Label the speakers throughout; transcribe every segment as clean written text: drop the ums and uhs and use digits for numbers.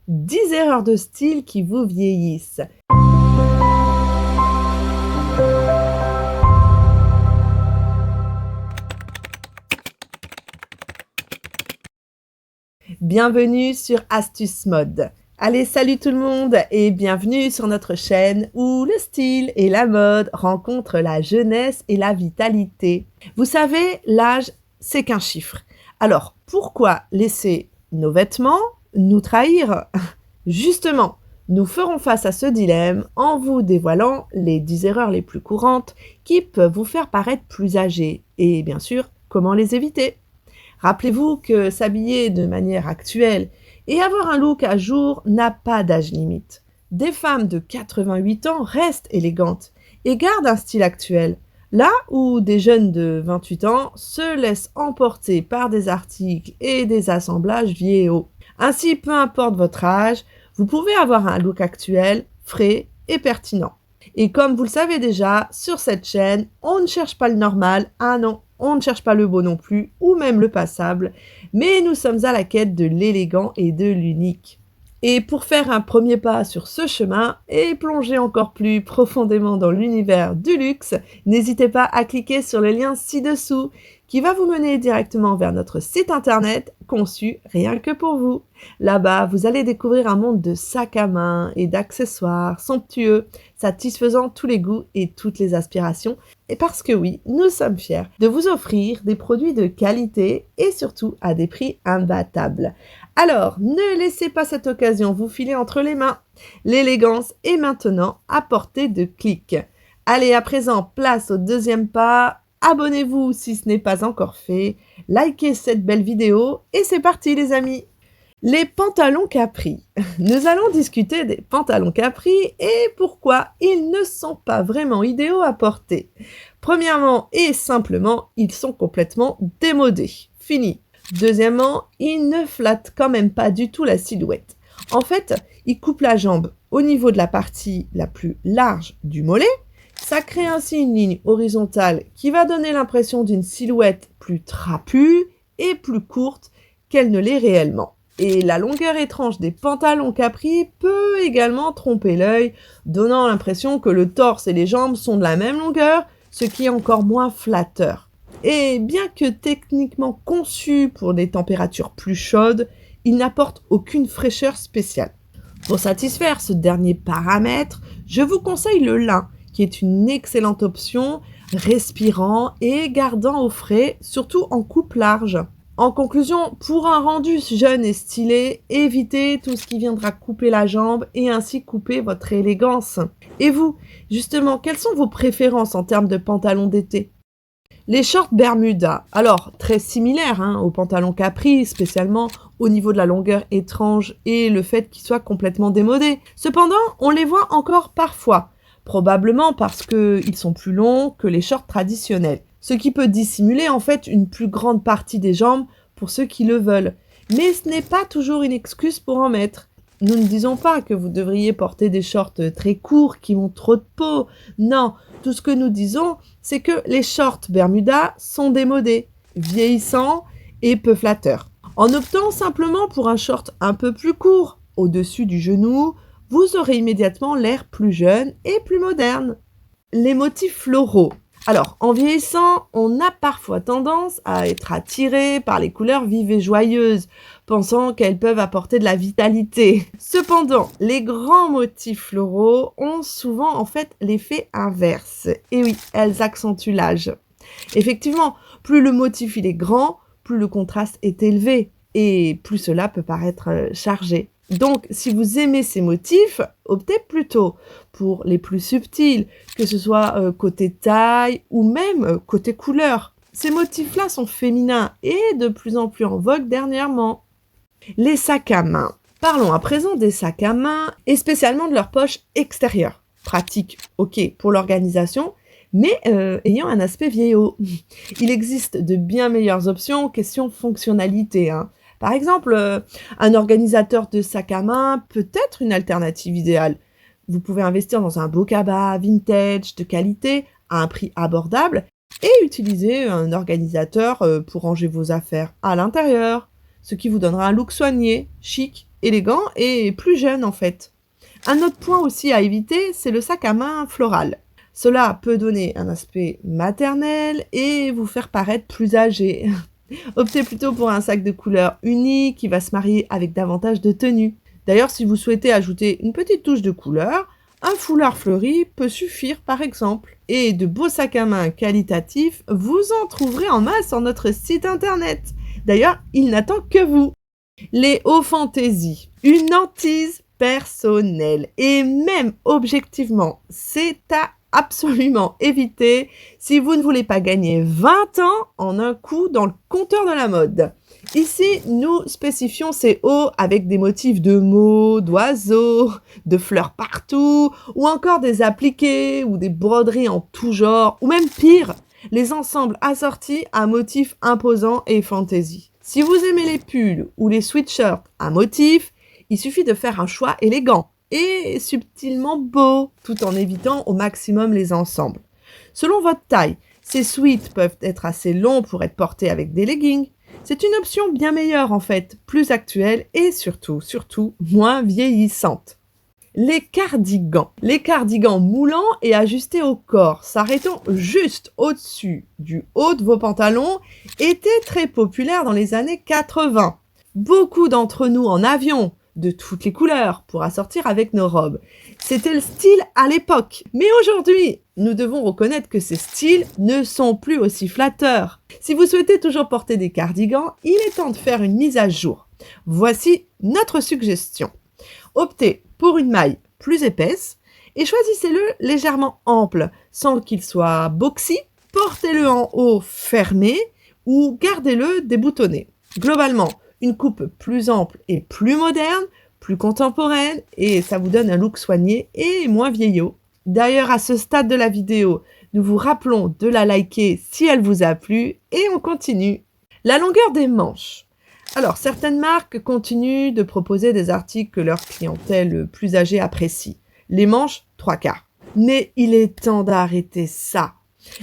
Speaker 1: 10 erreurs de style qui vous vieillissent. Bienvenue sur Astuce Mode. Allez, salut tout le monde et bienvenue sur notre chaîne où le style et la mode rencontrent la jeunesse et la vitalité. Vous savez, l'âge, c'est qu'un chiffre. Alors, pourquoi laisser nos vêtements nous trahir? Justement, nous ferons face à ce dilemme en vous dévoilant les 10 erreurs les plus courantes qui peuvent vous faire paraître plus âgé et bien sûr, comment les éviter. Rappelez-vous que s'habiller de manière actuelle et avoir un look à jour n'a pas d'âge limite. Des femmes de 88 ans restent élégantes et gardent un style actuel, là où des jeunes de 28 ans se laissent emporter par des articles et des assemblages vieillots. Ainsi, peu importe votre âge, vous pouvez avoir un look actuel, frais et pertinent. Et comme vous le savez déjà, sur cette chaîne, on ne cherche pas le normal, ah non, on ne cherche pas le beau non plus, ou même le passable, mais nous sommes à la quête de l'élégant et de l'unique. Et pour faire un premier pas sur ce chemin et plonger encore plus profondément dans l'univers du luxe, n'hésitez pas à cliquer sur le lien ci-dessous qui va vous mener directement vers notre site internet conçu rien que pour vous. Là-bas, vous allez découvrir un monde de sacs à main et d'accessoires somptueux, satisfaisant tous les goûts et toutes les aspirations. Et parce que oui, nous sommes fiers de vous offrir des produits de qualité et surtout à des prix imbattables. Alors, ne laissez pas cette occasion vous filer entre les mains. L'élégance est maintenant à portée de clic. Allez, à présent, place au deuxième pas. Abonnez-vous si ce n'est pas encore fait. Likez cette belle vidéo et c'est parti les amis. Les pantalons Capri. Nous allons discuter des pantalons Capri et pourquoi ils ne sont pas vraiment idéaux à porter. Premièrement et simplement, ils sont complètement démodés. Fini. Deuxièmement, ils ne flattent quand même pas du tout la silhouette. En fait, ils coupent la jambe au niveau de la partie la plus large du mollet. Ça crée ainsi une ligne horizontale qui va donner l'impression d'une silhouette plus trapue et plus courte qu'elle ne l'est réellement. Et la longueur étrange des pantalons Capri peut également tromper l'œil, donnant l'impression que le torse et les jambes sont de la même longueur, ce qui est encore moins flatteur. Et bien que techniquement conçu pour des températures plus chaudes, il n'apporte aucune fraîcheur spéciale. Pour satisfaire ce dernier paramètre, je vous conseille le lin, qui est une excellente option, respirant et gardant au frais, surtout en coupe large. En conclusion, pour un rendu jeune et stylé, évitez tout ce qui viendra couper la jambe et ainsi couper votre élégance. Et vous, justement, quelles sont vos préférences en termes de pantalons d'été ? Les shorts Bermuda, alors très similaires aux pantalons Capri, spécialement au niveau de la longueur étrange et le fait qu'ils soient complètement démodés. Cependant, on les voit encore parfois, probablement parce qu'ils sont plus longs que les shorts traditionnels, ce qui peut dissimuler en fait une plus grande partie des jambes pour ceux qui le veulent. Mais ce n'est pas toujours une excuse pour en mettre. Nous ne disons pas que vous devriez porter des shorts très courts qui montrent trop de peau. Non, tout ce que nous disons, c'est que les shorts Bermuda sont démodés, vieillissants et peu flatteurs. En optant simplement pour un short un peu plus court, au-dessus du genou, vous aurez immédiatement l'air plus jeune et plus moderne. Les motifs floraux. Alors, en vieillissant, on a parfois tendance à être attiré par les couleurs vives et joyeuses, pensant qu'elles peuvent apporter de la vitalité. Cependant, les grands motifs floraux ont souvent en fait l'effet inverse. Et oui, elles accentuent l'âge. Effectivement, plus le motif il est grand, plus le contraste est élevé et plus cela peut paraître chargé. Donc, si vous aimez ces motifs, optez plutôt pour les plus subtils, que ce soit côté taille ou même côté couleur. Ces motifs-là sont féminins et de plus en plus en vogue dernièrement. Les sacs à main. Parlons à présent des sacs à main et spécialement de leur poche extérieure. Pratique, ok, pour l'organisation, mais ayant un aspect vieillot. Il existe de bien meilleures options question fonctionnalité. Par exemple, un organisateur de sac à main peut être une alternative idéale. Vous pouvez investir dans un beau cabas vintage de qualité à un prix abordable et utiliser un organisateur pour ranger vos affaires à l'intérieur, ce qui vous donnera un look soigné, chic élégant et plus jeune en fait. Un autre point aussi à éviter, c'est le sac à main floral. Cela peut donner un aspect maternel et vous faire paraître plus âgé. Optez plutôt pour un sac de couleur unique qui va se marier avec davantage de tenue. D'ailleurs, si vous souhaitez ajouter une petite touche de couleur, un foulard fleuri peut suffire par exemple. Et de beaux sacs à main qualitatifs, vous en trouverez en masse sur notre site internet. D'ailleurs, il n'attend que vous. Les hauts fantaisies, une hantise personnelle et même objectivement, c'est à absolument éviter si vous ne voulez pas gagner 20 ans en un coup dans le compteur de la mode. Ici, nous spécifions ces hauts avec des motifs de mots, d'oiseaux, de fleurs partout, ou encore des appliqués ou des broderies en tout genre, ou même pire, les ensembles assortis à motifs imposants et fantaisie. Si vous aimez les pulls ou les sweatshirts à motifs, il suffit de faire un choix élégant et subtilement beau, tout en évitant au maximum les ensembles. Selon votre taille, ces sweats peuvent être assez longs pour être portés avec des leggings. C'est une option bien meilleure en fait, plus actuelle et surtout, moins vieillissante. Les cardigans. Les cardigans moulants et ajustés au corps, s'arrêtant juste au-dessus du haut de vos pantalons, étaient très populaires dans les années 80. Beaucoup d'entre nous en avions, de toutes les couleurs, pour assortir avec nos robes. C'était le style à l'époque. Mais aujourd'hui, nous devons reconnaître que ces styles ne sont plus aussi flatteurs. Si vous souhaitez toujours porter des cardigans, il est temps de faire une mise à jour. Voici notre suggestion. Optez pour une maille plus épaisse et choisissez-le légèrement ample, sans qu'il soit boxy. Portez-le en haut fermé ou gardez-le déboutonné. Globalement, une coupe plus ample et plus moderne, plus contemporaine, et ça vous donne un look soigné et moins vieillot. D'ailleurs, à ce stade de la vidéo, nous vous rappelons de la liker si elle vous a plu, et on continue. La longueur des manches. Alors, certaines marques continuent de proposer des articles que leur clientèle plus âgée apprécie. Les manches 3/4. Mais il est temps d'arrêter ça.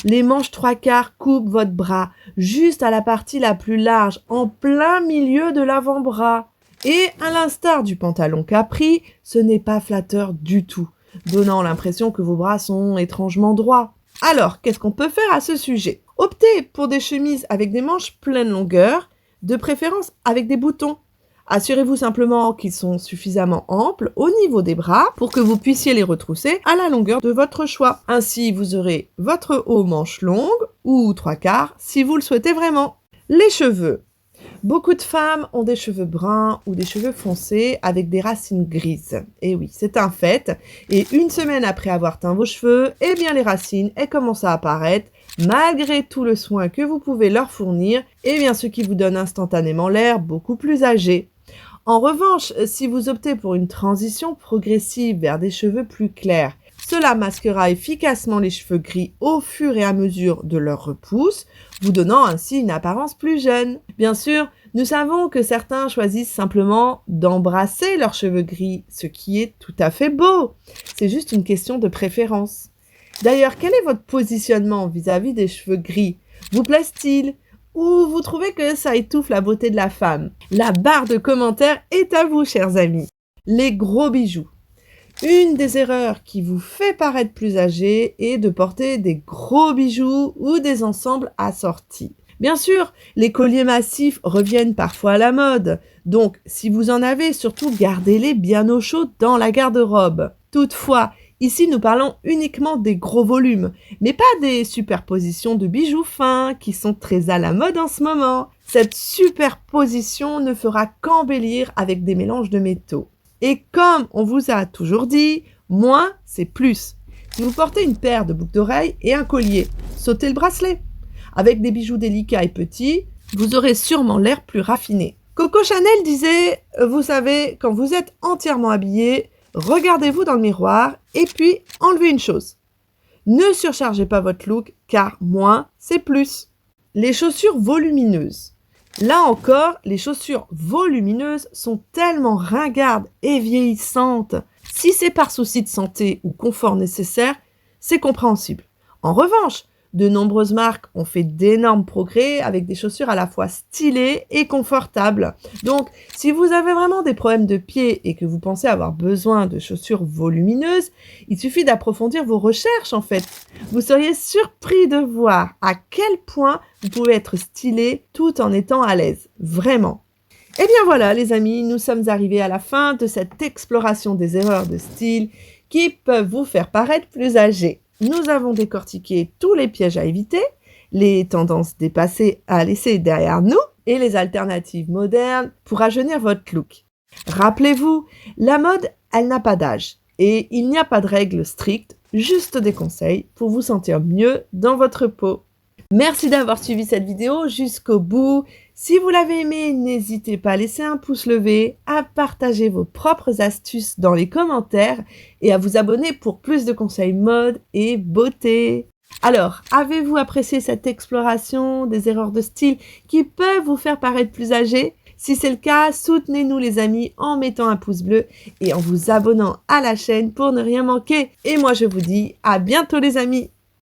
Speaker 1: Les manches 3/4 coupent votre bras juste à la partie la plus large, en plein milieu de l'avant-bras. Et à l'instar du pantalon capri, ce n'est pas flatteur du tout, donnant l'impression que vos bras sont étrangement droits. Alors, qu'est-ce qu'on peut faire à ce sujet? Optez pour des chemises avec des manches pleine longueur, de préférence avec des boutons. Assurez-vous simplement qu'ils sont suffisamment amples au niveau des bras pour que vous puissiez les retrousser à la longueur de votre choix. Ainsi, vous aurez votre haut manche longue ou 3/4 si vous le souhaitez vraiment. Les cheveux. Beaucoup de femmes ont des cheveux bruns ou des cheveux foncés avec des racines grises. Et oui, c'est un fait. Et une semaine après avoir teint vos cheveux, eh bien les racines, elles commencent à apparaître malgré tout le soin que vous pouvez leur fournir, eh bien ce qui vous donne instantanément l'air beaucoup plus âgé. En revanche, si vous optez pour une transition progressive vers des cheveux plus clairs, cela masquera efficacement les cheveux gris au fur et à mesure de leur repousse, vous donnant ainsi une apparence plus jeune. Bien sûr, nous savons que certains choisissent simplement d'embrasser leurs cheveux gris, ce qui est tout à fait beau. C'est juste une question de préférence. D'ailleurs, quel est votre positionnement vis-à-vis des cheveux gris? Vous plaisent-ils? Ou vous trouvez que ça étouffe la beauté de la femme? La barre de commentaires est à vous, chers amis. Les gros bijoux. Une des erreurs qui vous fait paraître plus âgé est de porter des gros bijoux ou des ensembles assortis. Bien sûr, les colliers massifs reviennent parfois à la mode, donc si vous en avez, surtout gardez-les bien au chaud dans la garde-robe. Toutefois, ici nous parlons uniquement des gros volumes, mais pas des superpositions de bijoux fins qui sont très à la mode en ce moment. Cette superposition ne fera qu'embellir avec des mélanges de métaux. Et comme on vous a toujours dit, moins c'est plus. Si vous portez une paire de boucles d'oreilles et un collier, sautez le bracelet. Avec des bijoux délicats et petits, vous aurez sûrement l'air plus raffiné. Coco Chanel disait, vous savez, quand vous êtes entièrement habillé, regardez-vous dans le miroir et puis enlevez une chose. Ne surchargez pas votre look car moins c'est plus. Les chaussures volumineuses. Là encore, les chaussures volumineuses sont tellement ringardes et vieillissantes. Si c'est par souci de santé ou confort nécessaire, c'est compréhensible. En revanche, De nombreuses marques ont fait d'énormes progrès avec des chaussures à la fois stylées et confortables. Donc, si vous avez vraiment des problèmes de pied et que vous pensez avoir besoin de chaussures volumineuses, il suffit d'approfondir vos recherches en fait. Vous seriez surpris de voir à quel point vous pouvez être stylé tout en étant à l'aise. Vraiment. Et bien voilà les amis, nous sommes arrivés à la fin de cette exploration des erreurs de style qui peuvent vous faire paraître plus âgé. Nous avons décortiqué tous les pièges à éviter, les tendances dépassées à laisser derrière nous et les alternatives modernes pour rajeunir votre look. Rappelez-vous, la mode, elle n'a pas d'âge et il n'y a pas de règles strictes, juste des conseils pour vous sentir mieux dans votre peau. Merci d'avoir suivi cette vidéo jusqu'au bout. Si vous l'avez aimé, n'hésitez pas à laisser un pouce levé, à partager vos propres astuces dans les commentaires et à vous abonner pour plus de conseils mode et beauté. Alors, avez-vous apprécié cette exploration des erreurs de style qui peuvent vous faire paraître plus âgé? Si c'est le cas, soutenez-nous les amis en mettant un pouce bleu et en vous abonnant à la chaîne pour ne rien manquer. Et moi je vous dis à bientôt les amis.